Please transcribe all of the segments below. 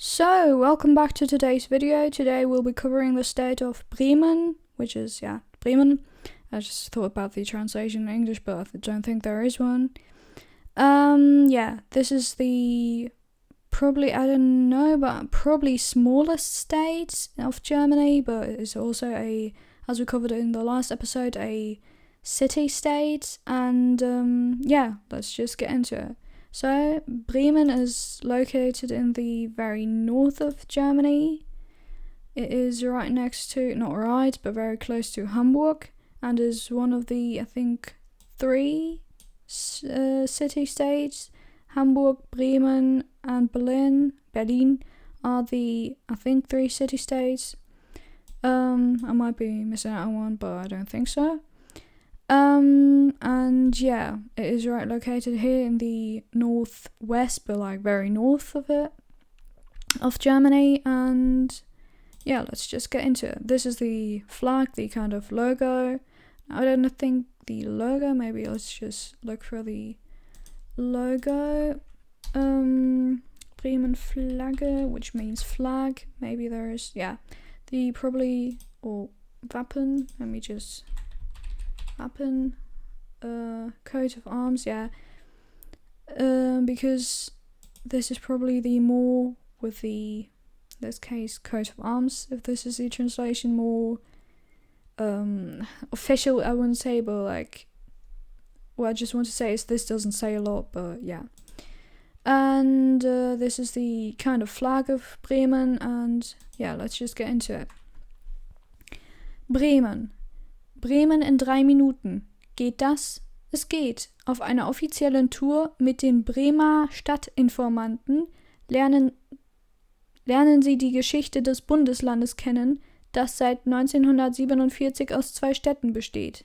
So, welcome back to today's video. Today we'll be covering the state of Bremen, which is, Bremen. I just thought about the translation in English, but I don't think there is one. This is the probably smallest state of Germany, but it's also as we covered in the last episode, a city-state, and let's just get into it. So, Bremen is located in the very north of Germany. It is right next to, not right, but very close to Hamburg, and is one of the, I think, three city-states. Hamburg, Bremen, and Berlin are the, I think, three city-states. I might be missing out on one, but I don't think so. It is right located here in the northwest, but like very north of Germany, and let's just get into it. This is the flag, the kind of logo. I don't think the logo, maybe let's just look for the logo. Bremen Flagge, which means flag. Maybe there is, or Wappen, let me just Wappen, coat of arms, because this is probably the more with the, this case, coat of arms, if this is the translation, more official, I wouldn't say, but like, what I just want to say is this doesn't say a lot, but yeah. And this is the kind of flag of Bremen, and let's just get into it. Bremen in 3 Minuten. Geht das? Es geht. Auf einer offiziellen Tour mit den Bremer Stadtinformanten lernen Sie die Geschichte des Bundeslandes kennen, das seit 1947 aus 2 Städten besteht.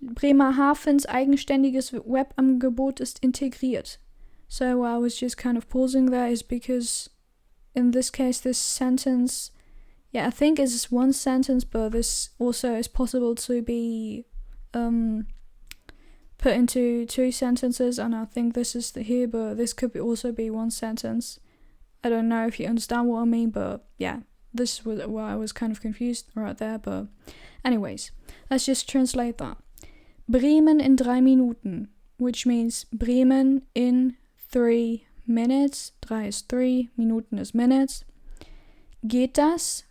Bremerhavens eigenständiges Webangebot ist integriert. So I was just kind of pausing there is because in this case this sentence, I think it's one sentence, but this also is possible to be put into 2 sentences, and I think this is here, but this could also be one sentence. I don't know if you understand what I mean, but this is where I was kind of confused right there, but anyways, let's just translate that. Bremen in 3 Minuten, which means Bremen in 3 minutes. 3 is 3, Minuten is minutes. Geht das?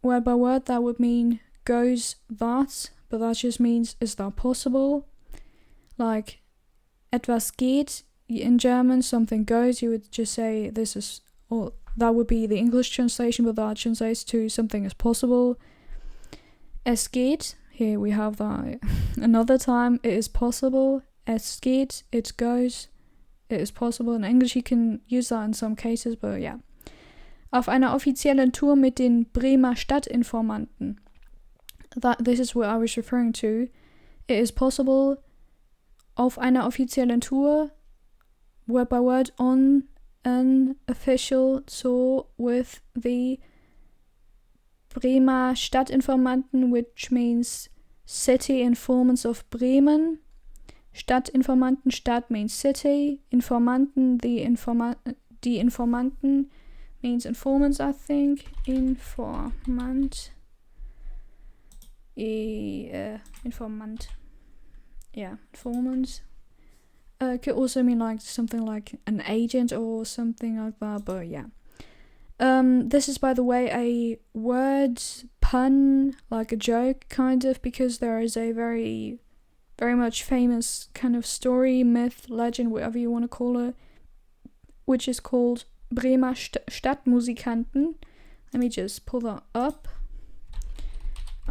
Word by word, that would mean goes that, but that just means is that possible? Like, etwas geht, in German, something goes, you would just say this is, or that would be the English translation, but that translates to something is possible. Es geht, here we have that another time, it is possible. Es geht, it goes, it is possible. In English you can use that in some cases, but Auf einer offiziellen Tour mit den Bremer Stadtinformanten. This is what I was referring to. It is possible auf einer offiziellen Tour, word by word, on an official tour with the Bremer Stadtinformanten, which means city informants of Bremen. Stadtinformanten, Stadt means city. Informanten, die Informanten means informants, I think. Informant. Informant. Informants. Could also mean like something like an agent or something like that, but this is, by the way, a word pun, like a joke, kind of, because there is a very, very much famous kind of story, myth, legend, whatever you want to call it, which is called Bremer Stadtmusikanten. Let me just pull that up.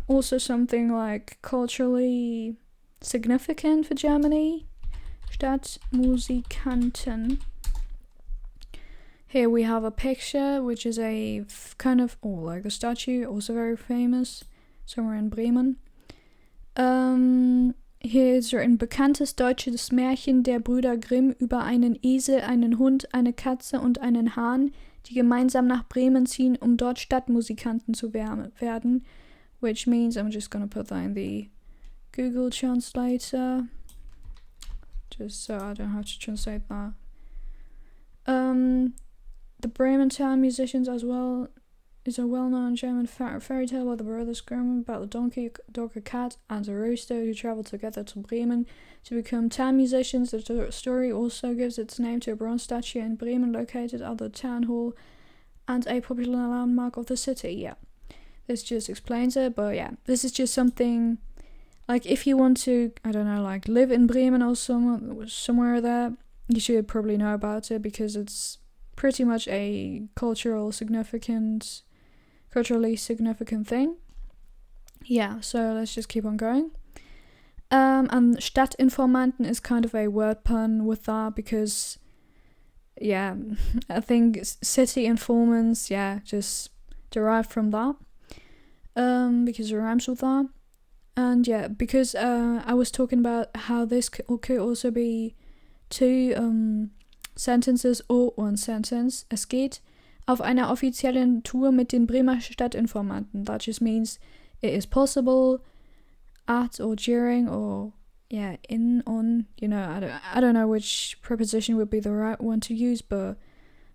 Also something like culturally significant for Germany. Stadtmusikanten. Here we have a picture, which is a kind of, like the statue, also very famous, somewhere in Bremen. Hier ist ein bekanntes deutsches Märchen der Brüder Grimm über einen Esel, einen Hund, eine Katze und einen Hahn, die gemeinsam nach Bremen ziehen, um dort Stadtmusikanten zu werden. Which means, I'm just gonna put that in the Google Translator, just so I don't have to translate that. The Bremen town musicians as well is a well-known German fairy tale about the brothers Grimm about the donkey, dog, a cat, and a rooster who travel together to Bremen to become town musicians. The story also gives its name to a bronze statue in Bremen located at the town hall and a popular landmark of the city. Yeah, this just explains it, but yeah, this is just something, like, if you want to, I don't know, like, live in Bremen or somewhere there, you should probably know about it, because it's pretty much a culturally significant thing. Yeah, so let's just keep on going. And Stadtinformanten is kind of a word pun with that, because, yeah, I think city informants, yeah, just derived from that, because it rhymes with that. And yeah, because I was talking about how this could also be two sentences or one sentence. Es geht auf einer offiziellen Tour mit den Bremer Stadtinformanten. That just means it is possible at or during or yeah, in, on, you know, I don't know which preposition would be the right one to use, but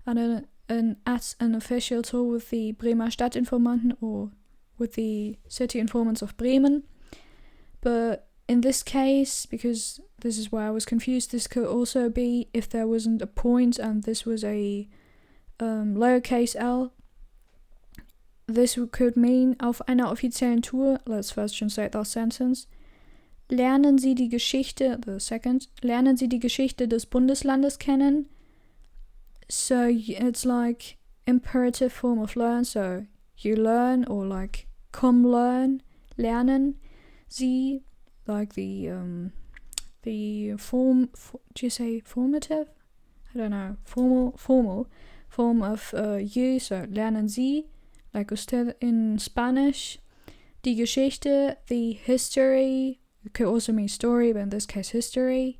at an official tour with the Bremer Stadtinformanten or with the city informants of Bremen. But in this case, because this is why I was confused, this could also be if there wasn't a point and this was a lowercase l. This could mean auf einer offiziellen Tour, let's first translate that sentence, lernen Sie die Geschichte des Bundeslandes kennen. So it's like imperative form of learn, so you learn, or like come learn, lernen Sie, like the form, do you say formative? I don't know, formal form of you, so lernen Sie, like usted in Spanish. Die Geschichte, the history, it could also mean story, but in this case history,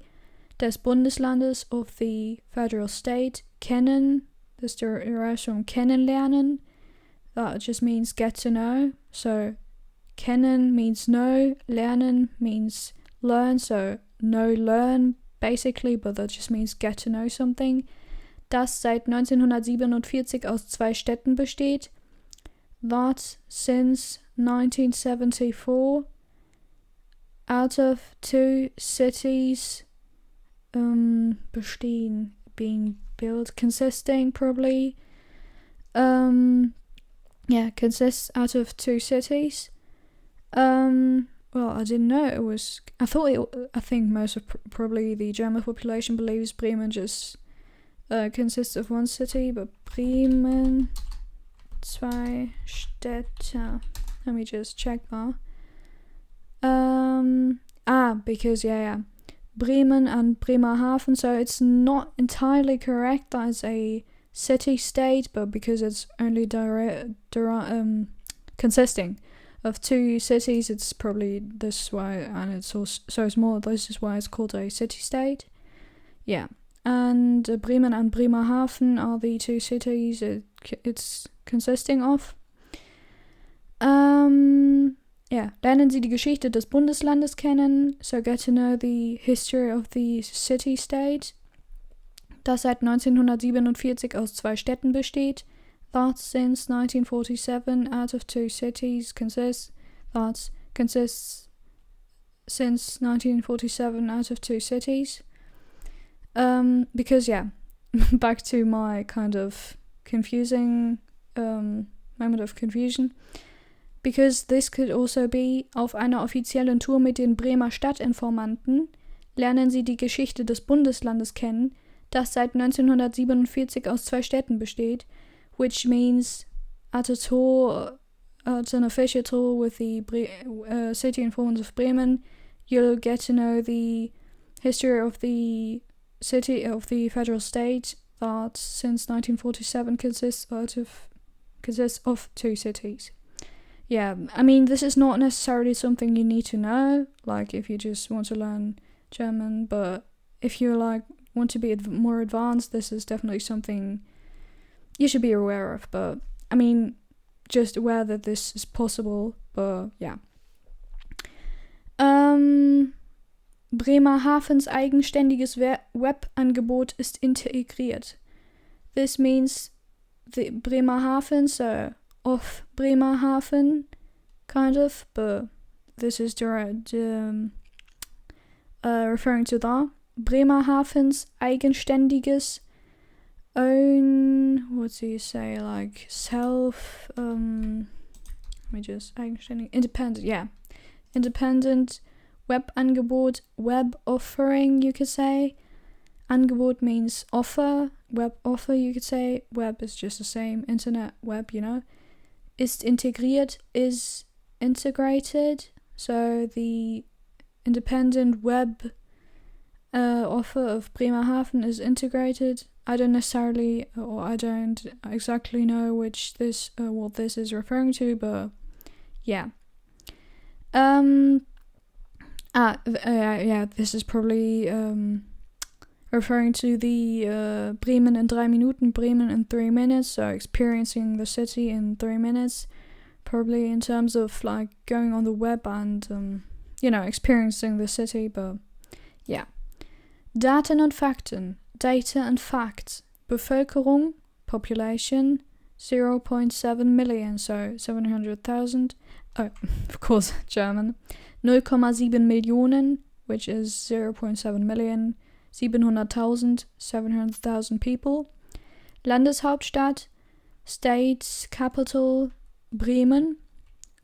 des Bundeslandes, of the federal state, kennen, this derives from kennenlernen, that just means get to know, so kennen means know, lernen means learn, so know, learn, basically, but that just means get to know something. Das seit 1947 aus 2 Städten besteht. That since 1974 out of 2 cities bestehen, being built, consisting probably. Consists out of 2 cities. Well, I didn't know it was. I think most of probably the German population believes Bremen just consists of 1 city, but Bremen, 2 Städte. Let me just check that. Because Bremen and Bremerhaven, so it's not entirely correct that it's a city-state, but because it's only consisting of 2 cities, it's probably this why, and it's so small, this is why it's called a city-state. Yeah, and Bremen and Bremerhaven are the 2 cities it's consisting of. Lernen Sie die Geschichte des Bundeslandes kennen, so get to know the history of the city-state, das seit 1947 aus 2 Städten besteht, that since 1947 out of 2 cities consists, that consists since 1947 out of 2 cities. Because back to my kind of confusing moment of confusion. Because this could also be auf einer offiziellen Tour mit den Bremer Stadtinformanten lernen Sie die Geschichte des Bundeslandes kennen, das seit 1947 aus 2 Städten besteht, which means at an official tour with the city informants of Bremen, you'll get to know the history of the city of the federal state that since 1947 consists of 2 cities. Yeah, I mean, this is not necessarily something you need to know, like if you just want to learn German, but if you want to be more advanced, this is definitely something you should be aware of. But I mean, just aware that this is possible, but yeah. Bremerhavens eigenständiges Webangebot ist integriert. This means the Bremerhaven, so off Bremerhaven, kind of, but this is referring to that. Bremerhavens eigenständiges own, what do you say, like self, independent Webangebot, web offering, you could say. Angebot means offer, web offer, you could say. Web is just the same, internet, web, Ist integriert is integrated. So the independent web offer of Bremerhaven is integrated. I don't exactly know what this is referring to, but yeah. This is probably referring to the Bremen in 3 Minuten, Bremen in 3 minutes, so experiencing the city in 3 minutes, probably in terms of like going on the web and, experiencing the city, but yeah. Daten und Fakten, data and facts, Bevölkerung, population, 0.7 million, so 700,000, of course, German, 0,7 Millionen, which is 0.7 million, 700,000, 700,000 people. Landeshauptstadt, States Capital, Bremen.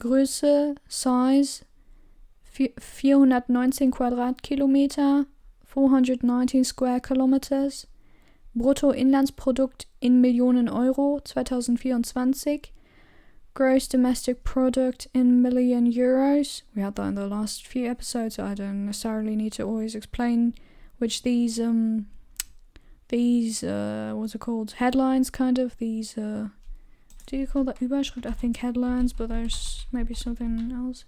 Größe, Size, 419 Quadratkilometer, 419 Square Kilometers. Bruttoinlandsprodukt in Millionen Euro 2024. Gross domestic product in million euros. We had that in the last few episodes, so I don't necessarily need to always explain which these what's it called, headlines, kind of, these do you call that Überschrift? I think headlines, but there's maybe something else.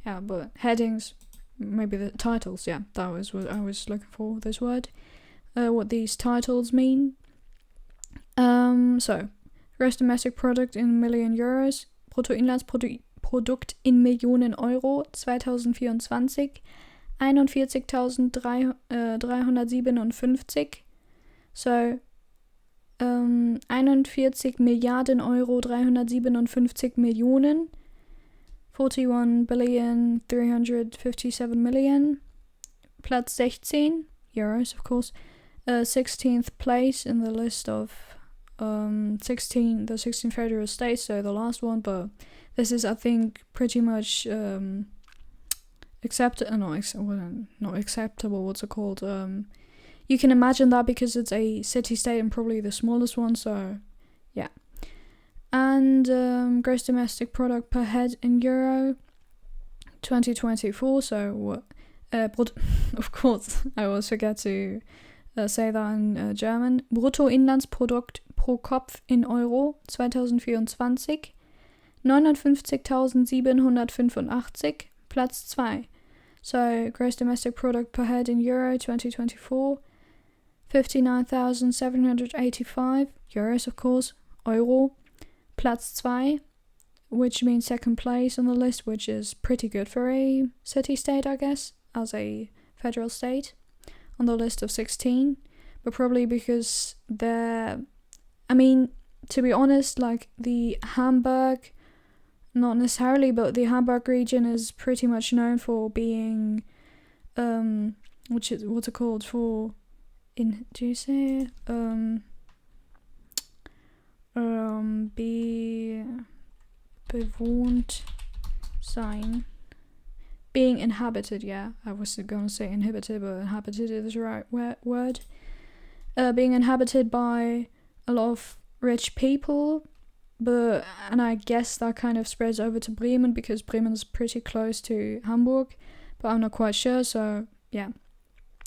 Yeah, but headings, maybe the titles, yeah, that was what I was looking for, this word. What these titles mean. So gross domestic product in million euros, Bruttoinlandsprodukt in Millionen Euro 2024, 41.357. So 41 Milliarden Euro 357 Millionen, 41,357,000,000. Platz 16, euros of course, 16th place in the list of the 16 federal states, so the last one, but this is, I think, pretty much not acceptable, what's it called? You can imagine that because it's a city-state and probably the smallest one, so yeah. And gross domestic product per head in euro 2024, so of course, I always forget to say that in German. Bruttoinlandsprodukt pro Kopf in Euro 2024, 59.785, Platz 2. So, gross domestic product per head in Euro 2024, 59,785 euros, of course, Euro, Platz 2, which means second place on the list, which is pretty good for a city-state, I guess, as a federal state, on the list of 16, but probably because to be honest, like the Hamburg, not necessarily, but the Hamburg region is pretty much known for being, what's it called, for, do you say, bewohnt sein. Being inhabited, yeah. I was going to say inhibited, but inhabited is the right word. Being inhabited by a lot of rich people, and I guess that kind of spreads over to Bremen because Bremen is pretty close to Hamburg, but I'm not quite sure, so yeah.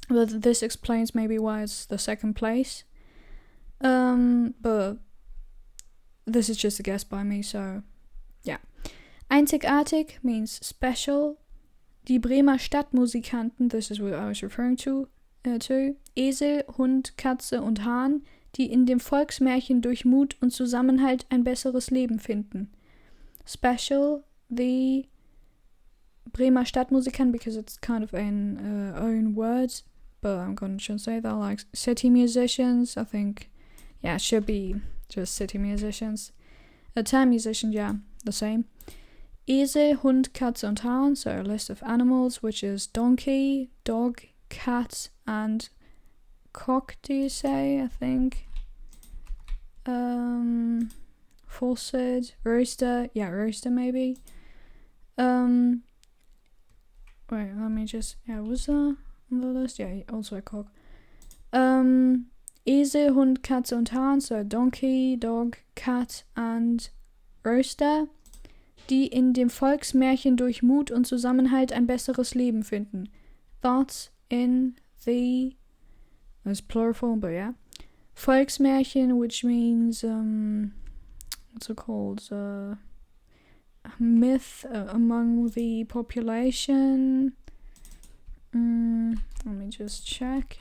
But this explains maybe why it's the second place. But this is just a guess by me, so yeah. Einzigartig means special. Die Bremer Stadtmusikanten, this is what I was referring to. Esel, Hund, Katze und Hahn, die in dem Volksmärchen durch Mut und Zusammenhalt ein besseres Leben finden. Special, the Bremer Stadtmusikanten, because it's kind of an own word, but I'm going to say that, like city musicians, I think, yeah, it should be just city musicians. Town musicians, yeah, the same. Esel, Hund, Katze und Hahn, so a list of animals, which is donkey, dog, cat, and cock, do you say, I think? Falsehood, rooster, yeah, rooster maybe. Wait, let me just, yeah, was that on the list? Yeah, also a cock. Esel, Hund, Katze und Hahn, so donkey, dog, cat, and rooster, die in dem Volksmärchen durch Mut und Zusammenhalt ein besseres Leben finden. That's in the, that's plural form, but yeah. Volksmärchen, which means, what's it called? Myth among the population. Let me just check.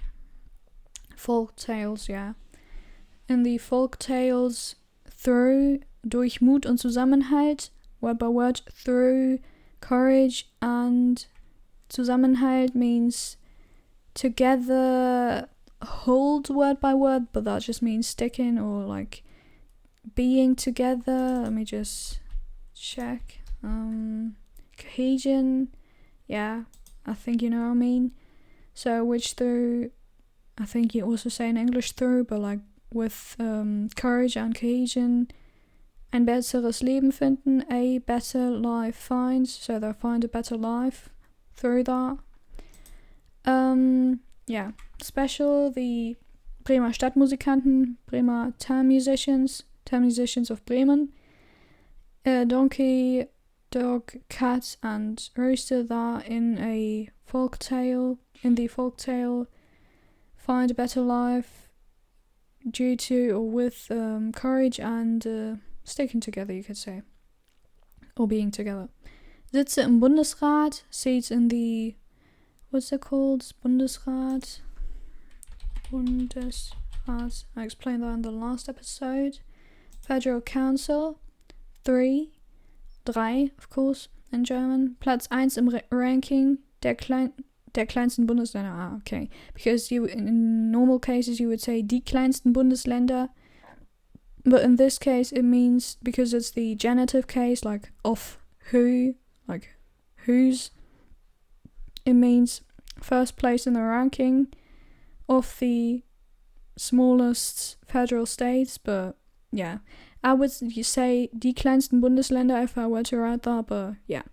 Folk tales, yeah. In the folk tales, durch Mut und Zusammenhalt, word by word, through courage and Zusammenhalt means together, hold word by word, but that just means sticking or like being together. Let me just check. Cohesion, yeah, I think you know what I mean. So which through, I think you also say in English through, but like with courage and cohesion, ein besseres Leben finden, a better life finds, so they'll find a better life through that. Yeah, special, the Bremer Stadtmusikanten, Bremer town musicians of Bremen, donkey, dog, cat, and rooster that in the folk tale, find a better life due to or with courage and sticking together, you could say, or being together. Sitze im Bundesrat, seats in the, what's it called? Bundesrat. I explained that in the last episode. Federal Council. 3, of course, in German. Platz 1 im Ranking der kleinsten Bundesländer. Ah, okay. Because in normal cases you would say die kleinsten Bundesländer. But in this case it means, because it's the genitive case, like of who, like whose, it means first place in the ranking of the smallest federal states. But yeah, I would say die kleinsten Bundesländer if I were to write that, but yeah.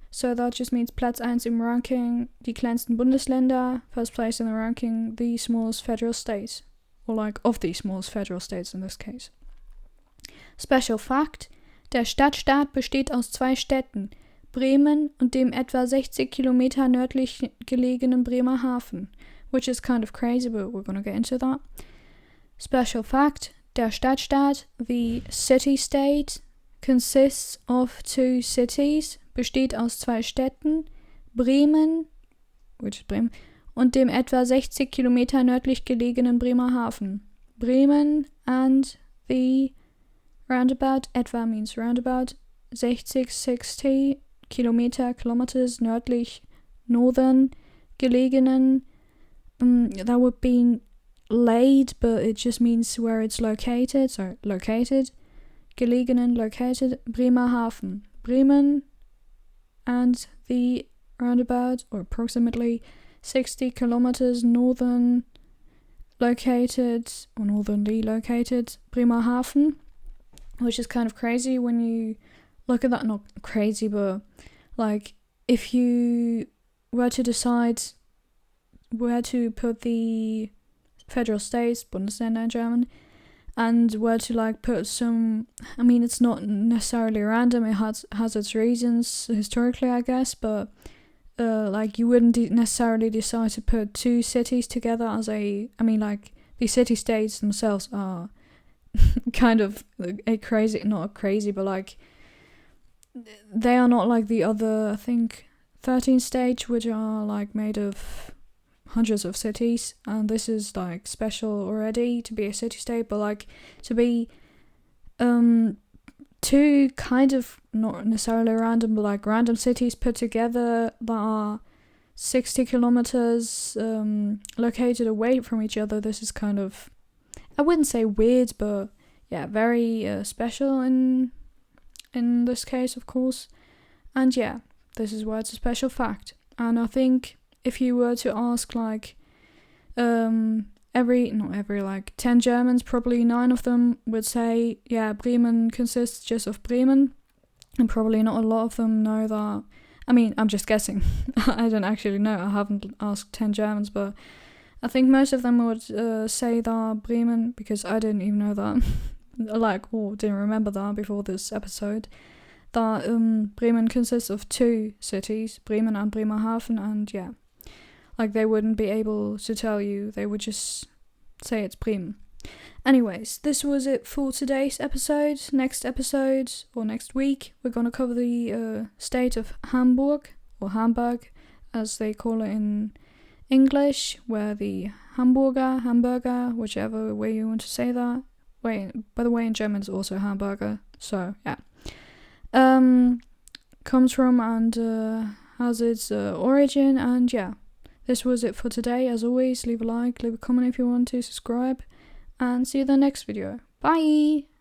So that just means Platz 1 im Ranking, die kleinsten Bundesländer, first place in the ranking, the smallest federal states. Or like of the smallest federal states in this case. Special Fact: Der Stadtstaat besteht aus 2 Städten, Bremen und dem etwa 60 Kilometer nördlich gelegenen Bremerhaven, which is kind of crazy, but we're gonna get into that. Special Fact: Der Stadtstaat, the city-state, consists of 2 cities, besteht aus 2 Städten, Bremen, which is Bremen, und dem etwa 60 Kilometer nördlich gelegenen Bremerhaven. Bremen and the roundabout, etwa means roundabout, 60 kilometers nördlich, northern, gelegenen, that would be laid, but it just means where it's located, so located, gelegenen, located, Bremerhaven. Bremen and the roundabout, or approximately 60 kilometers northernly located Bremerhaven, which is kind of crazy when you look at that. Not crazy, but like if you were to decide where to put the federal states, Bundesländer in German, and were to like put some, I mean, it's not necessarily random, it has its reasons historically, I guess, but like you wouldn't necessarily decide to put 2 cities together as I mean, like the city-states themselves are kind of not crazy, but like they are not like the other, I think, 13 states, which are like made of hundreds of cities, and this is like special already to be a city-state, but like to be 2 kind of not necessarily random, but like random cities put together that are 60 kilometers located away from each other. This is kind of, I wouldn't say weird, but yeah, very special in this case, of course. And yeah, this is why it's a special fact. And I think if you were to ask like not every, like 10 Germans, probably 9 of them would say, yeah, Bremen consists just of Bremen. And probably not a lot of them know that. I mean, I'm just guessing. I don't actually know. I haven't asked 10 Germans, but I think most of them would say that Bremen, because I didn't even know that. Didn't remember that before this episode. That Bremen consists of 2 cities, Bremen and Bremerhaven, and yeah. Like, they wouldn't be able to tell you, they would just say it's Bremen. Anyways, this was it for today's episode. Next episode, or next week, we're gonna cover the state of Hamburg, or Hamburg, as they call it in English, where the hamburger, whichever way you want to say that. Wait, by the way, in German it's also hamburger, so yeah. Comes from and has its origin, and yeah. This was it for today. As always, leave a like, leave a comment if you want to, subscribe, and see you in the next video. Bye!